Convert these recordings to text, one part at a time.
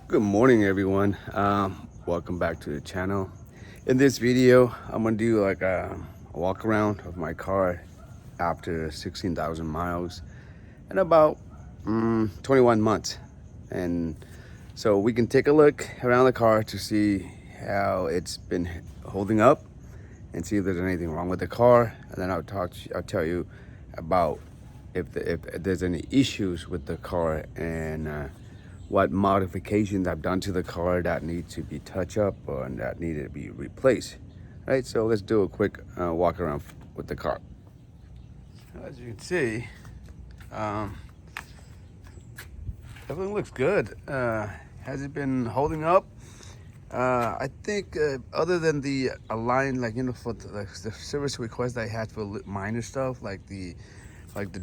Good morning, everyone. Welcome back to the channel. In this video, I'm gonna do like a walk around of my car after 16,000 miles and about 21 months. And so we can take a look around the car to see how it's been holding up and see if there's anything wrong with the car. And then I'll tell you about if there's any issues with the car and what modifications I've done to the car that need to be touched up or that needed to be replaced. All right, so let's do a quick walk around with the car. As you can see, everything looks good. Has it been holding up? I think other than the align, like, for the service request I had for minor stuff, like the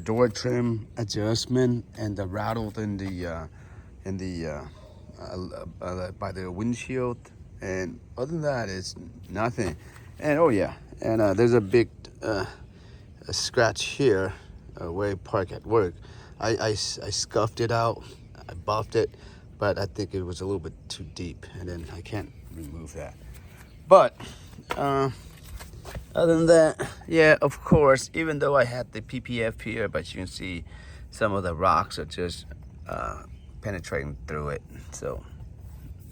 door trim adjustment and the rattle in the by the windshield, and other than that, it's nothing. And oh yeah, and there's a big a scratch here where I park at work. I scuffed it out, I buffed it, but I think it was a little bit too deep, and then I can't remove that. But other than that, yeah, of course, even though I had the PPF here, but you can see some of the rocks are just penetrating through it. So,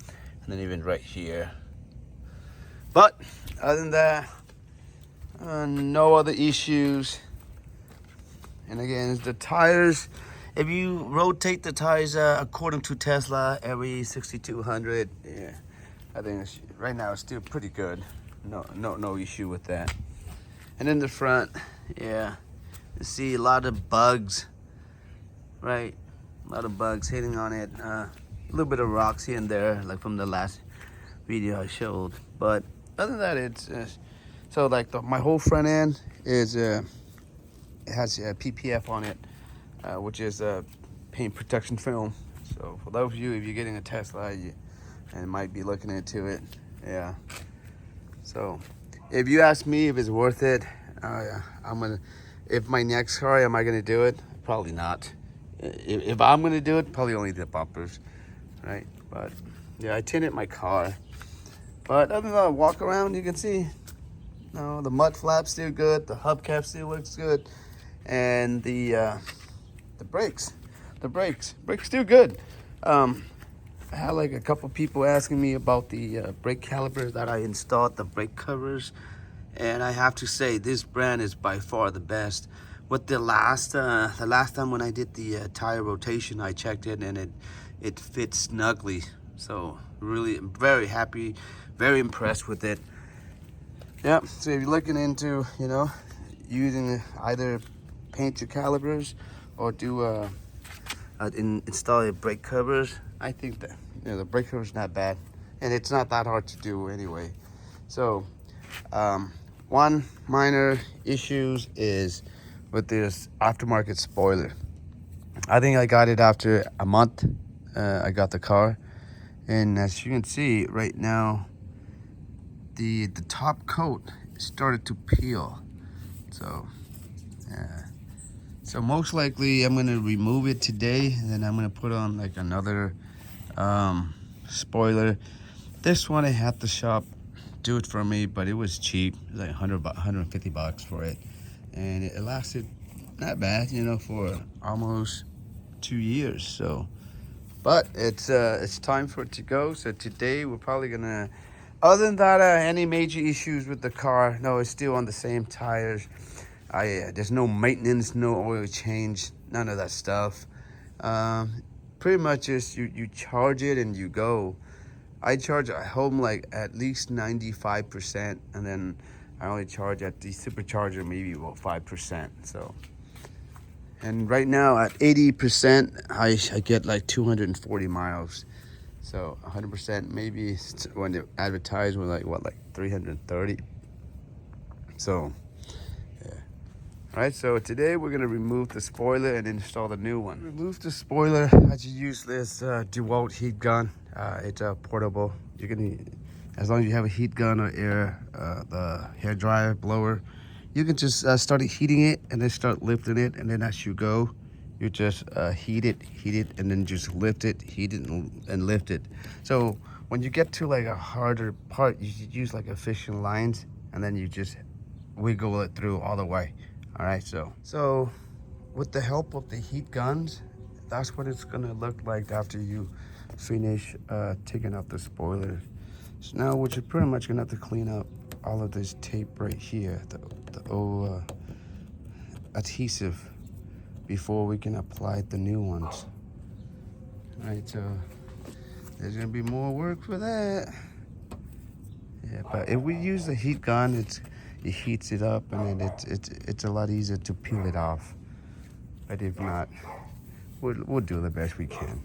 and then even right here. But other than that, no other issues. And again, it's the tires. If you rotate the tires according to Tesla every 6,200, yeah, I think right now it's still pretty good. No issue with that. And in the front, yeah, you see a lot of bugs, right? A lot of bugs hitting on it. A little bit of rocks here and there, like from the last video I showed. But other than that, it's so like my whole front end is it has PPF on it, which is paint protection film. So for those of you, if you're getting a Tesla and might be looking into it, yeah. So if you ask me if it's worth it, if my next car, am I gonna do it? Probably not. If I'm gonna do it, probably only the bumpers, right? But yeah, I tinted my car. But other than that, walk around, you can see, the mud flaps still good, the hubcap still looks good, and the brakes still good. I had like a couple people asking me about the brake calipers that I installed, the brake covers, and I have to say this brand is by far the best. With the last time when I did the tire rotation, I checked it and it fits snugly. So really, I'm very happy, very impressed with it. Yeah. So if you're looking into using either paint your calipers or do install your brake covers, I think that the brake cover is not bad, and it's not that hard to do anyway. So one minor issues is with this aftermarket spoiler. I think I got it after a month. I got the car, and as you can see right now, the top coat started to peel. So so most likely I'm gonna remove it today, and then I'm gonna put on like another spoiler. This one I had the shop do it for me, but it was cheap. It was like 150 bucks for it, and it lasted not bad, for almost 2 years. So, but it's time for it to go. So today we're probably gonna, other than that, any major issues with the car? No, it's still on the same tires. There's no maintenance, no oil change, none of that stuff. Pretty much just you charge it and you go. I charge at home like at least 95%, and then I only charge at the supercharger maybe about 5%. So, and right now at 80%, I get like 240 miles. So 100% maybe when they advertise with like 330. So yeah. All right, so today we're gonna remove the spoiler and install the new one. Remove the spoiler. I just use this DeWalt heat gun. It's portable. You can, as long as you have a heat gun or the hair dryer blower, you can just start heating it and then start lifting it, and then as you go, you just heat it, and then just lift it, heat it, and lift it. So when you get to like a harder part, you should use like a fishing lines, and then you just wiggle it through all the way. All right, so with the help of the heat guns, that's what it's gonna look like after you finish taking out the spoiler. So now what you're pretty much gonna have to clean up all of this tape right here, the old adhesive, before we can apply the new ones. All right, so there's gonna be more work for that. Yeah, but if we use the heat gun, it heats it up, and then it's a lot easier to peel it off. But if not, we'll do the best we can.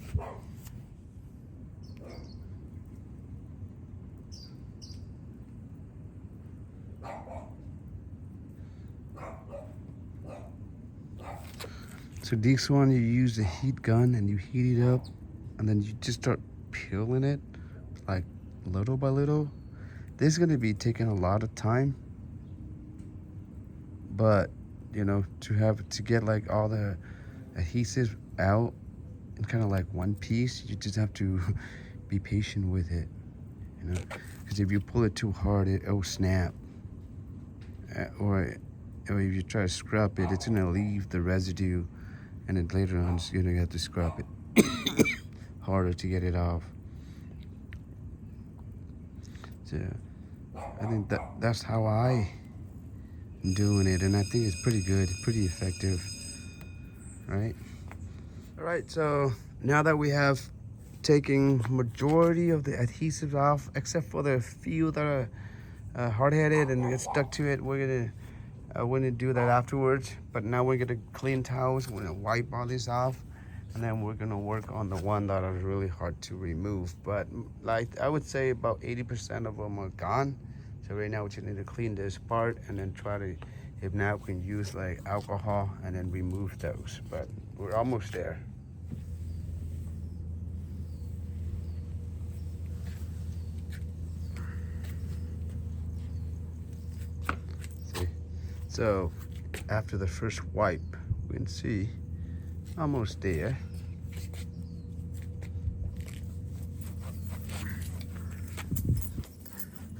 So this one, you use the heat gun and you heat it up, and then you just start peeling it like little by little. This is gonna be taking a lot of time, but you know, to get like all the adhesives out in kind of like one piece, you just have to be patient with it, you know, because if you pull it too hard, it'll snap, or if you try to scrub it, it's gonna leave the residue, and then later on you're gonna have to scrub it harder to get it off. So I think that's how I'm doing it, and I think it's pretty good, pretty effective, right? All right, so now that we have taken majority of the adhesives off, except for the few that are hard-headed and get stuck to it, we're gonna do that afterwards. But now we're gonna clean towels, we're gonna wipe all this off, and then we're gonna work on the one that are really hard to remove. But like I would say about 80% of them are gone. So right now we just need to clean this part, and then try to, if not, we can use like alcohol and then remove those. But we're almost there. See, so after the first wipe, we can see almost there.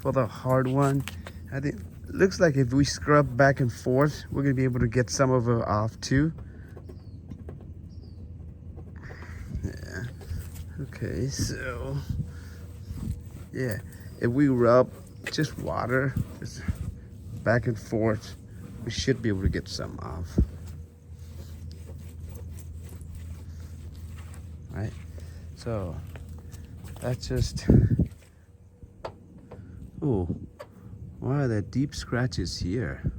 For the hard one, I think it looks like if we scrub back and forth, we're gonna be able to get some of it off too. Yeah. Okay, so yeah, if we rub just water, just back and forth, we should be able to get some off. Right? So that's just, oh, why are there deep scratches here?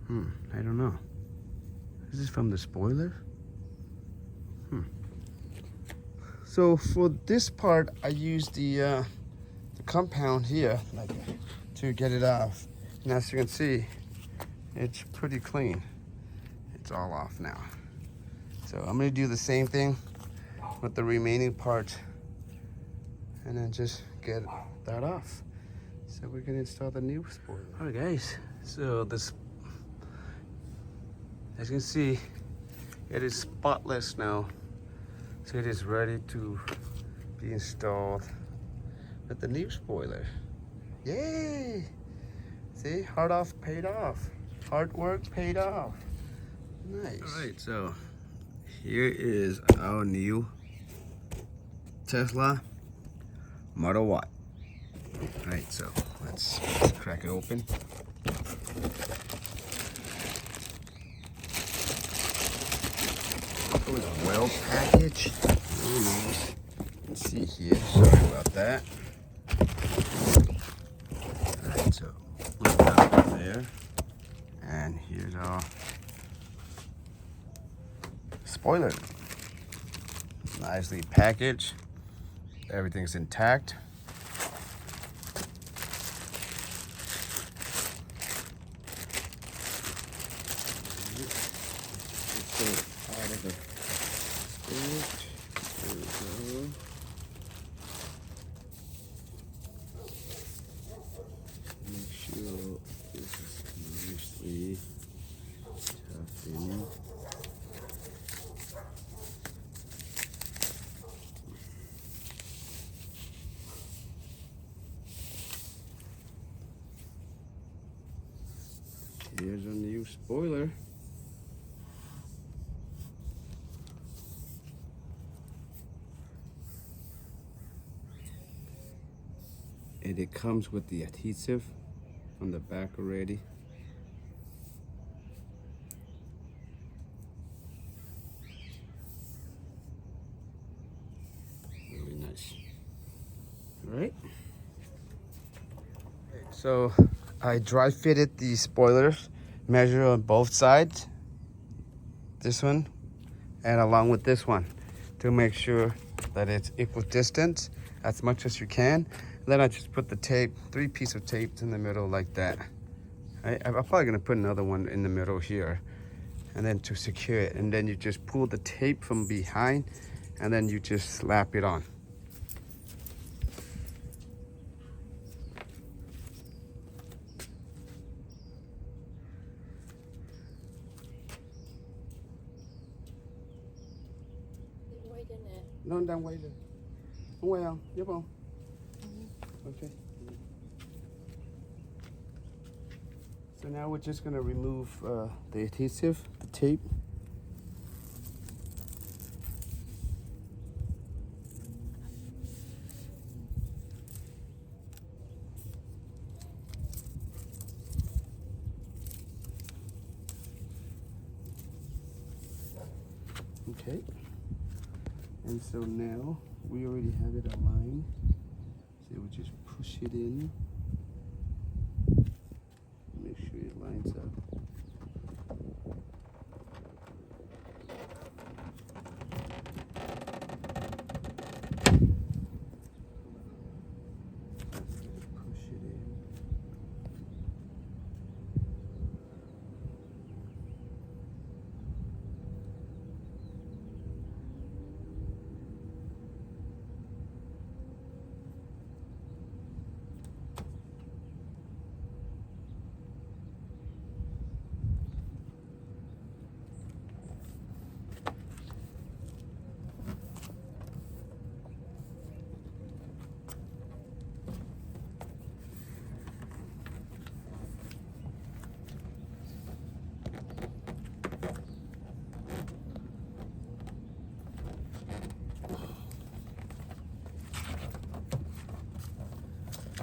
I don't know. Is this from the spoiler? So for this part, I used the compound here, like, to get it off. And as you can see, it's pretty clean. It's all off now. So I'm gonna do the same thing with the remaining parts, and then just get that off. So we're gonna install the new spoiler. All right, guys. So this, as you can see, it is spotless now. So it is ready to be installed with the new spoiler. Yay! See, hard off paid off. Hard work paid off. Nice. All right, so here is our new Tesla Model Y. All right, so let's crack it open. It was well packaged. Very nice. Let's see here. Sorry about that. All right, so put that there, and here's our spoiler. Nicely packaged. Everything's intact. Out of the spirit. There we go. Make sure this is nicely tucked in. Here's a new spoiler. And it comes with the adhesive on the back already. Really nice. All right. So I dry fitted the spoilers, measure on both sides, this one and along with this one, to make sure that it's equal distance as much as you can. Then I just put the tape, 3 pieces of tape in the middle like that. I'm probably gonna put another one in the middle here, and then to secure it. And then you just pull the tape from behind, and then you just slap it on. No, đang quay rồi. Không quay không? Giúp không? Okay. So now we're just gonna remove the adhesive, the tape. Okay. And so now we already have it aligned. So we just push it in. Make sure it lines up. Push it in.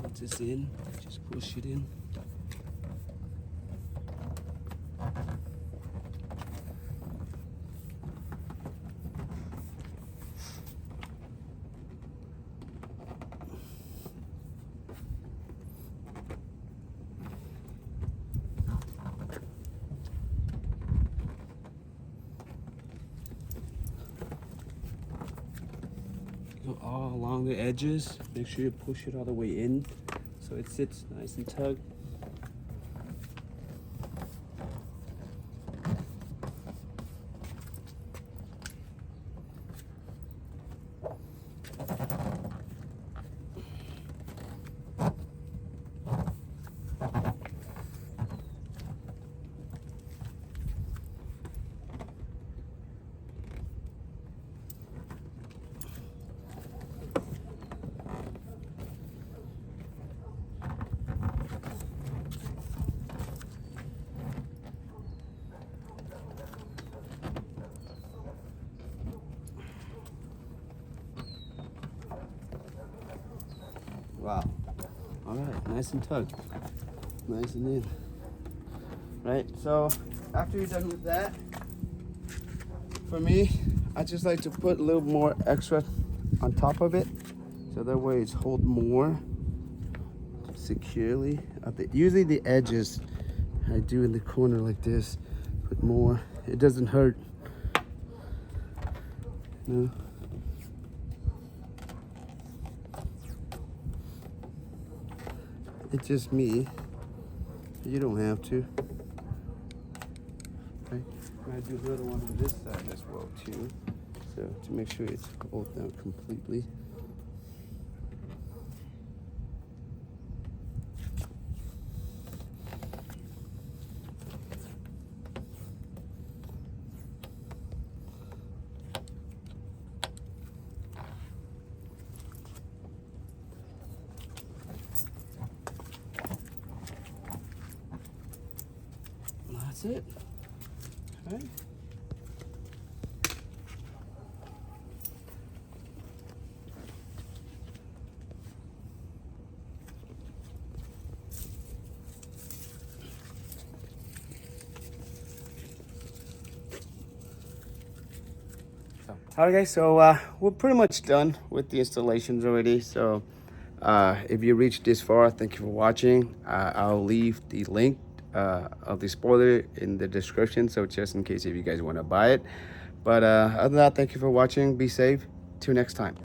Once it's in, just push it in. Go all along the edges. Make sure you push it all the way in so it sits nice and tucked. Wow. All right, nice and tucked. Nice and in. Right, so after you're done with that, for me, I just like to put a little more extra on top of it, so that way it's hold more securely. Usually the edges, I do in the corner like this, put more. It doesn't hurt. No. It's just me. You don't have to. Okay. I do the other one on this side as well too. So to make sure it's pulled down completely. that's it. Okay. All right, guys, so we're pretty much done with the installations already. So if you reached this far, thank you for watching. I'll leave the link of the spoiler in the description, so just in case if you guys want to buy it. But other than that, thank you for watching. Be safe. Till next time.